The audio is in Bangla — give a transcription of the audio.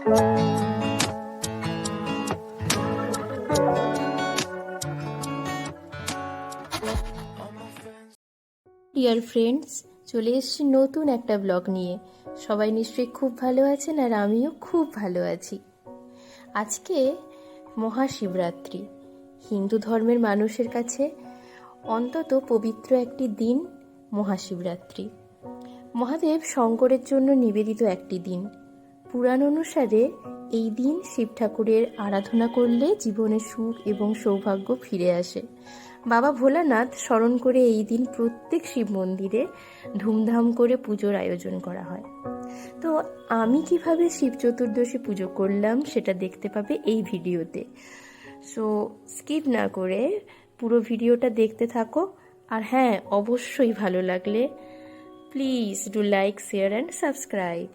ডিয়ার ফ্রেন্ডস, চলে এসেছি নতুন একটা ব্লগ নিয়ে। সবাই নিশ্চয়ই খুব ভালো আছেন, আর আমিও খুব ভালো আছি। আজকে মহাশিবরাত্রি, হিন্দু ধর্মের মানুষের কাছে অন্তত পবিত্র একটি দিন মহাশিবরাত্রি। মহাদেব শঙ্করের জন্য নিবেদিত একটি দিন। পুরাণ অনুসারে এই দিন শিব ঠাকুরের আরাধনা করলে জীবনে সুখ এবং সৌভাগ্য ফিরে আসে। বাবা ভোলানাথ স্মরণ করে এই দিন প্রত্যেক শিব মন্দিরে ধুমধাম করে পুজোর আয়োজন করা হয়। তো আমি কিভাবে শিব চতুর্দশী পুজো করলাম সেটা দেখতে পাবে এই ভিডিওতে। সো স্কিপ না করে পুরো ভিডিওটা দেখতে থাকো। আর হ্যাঁ, অবশ্যই ভালো লাগলে please do like, share and subscribe.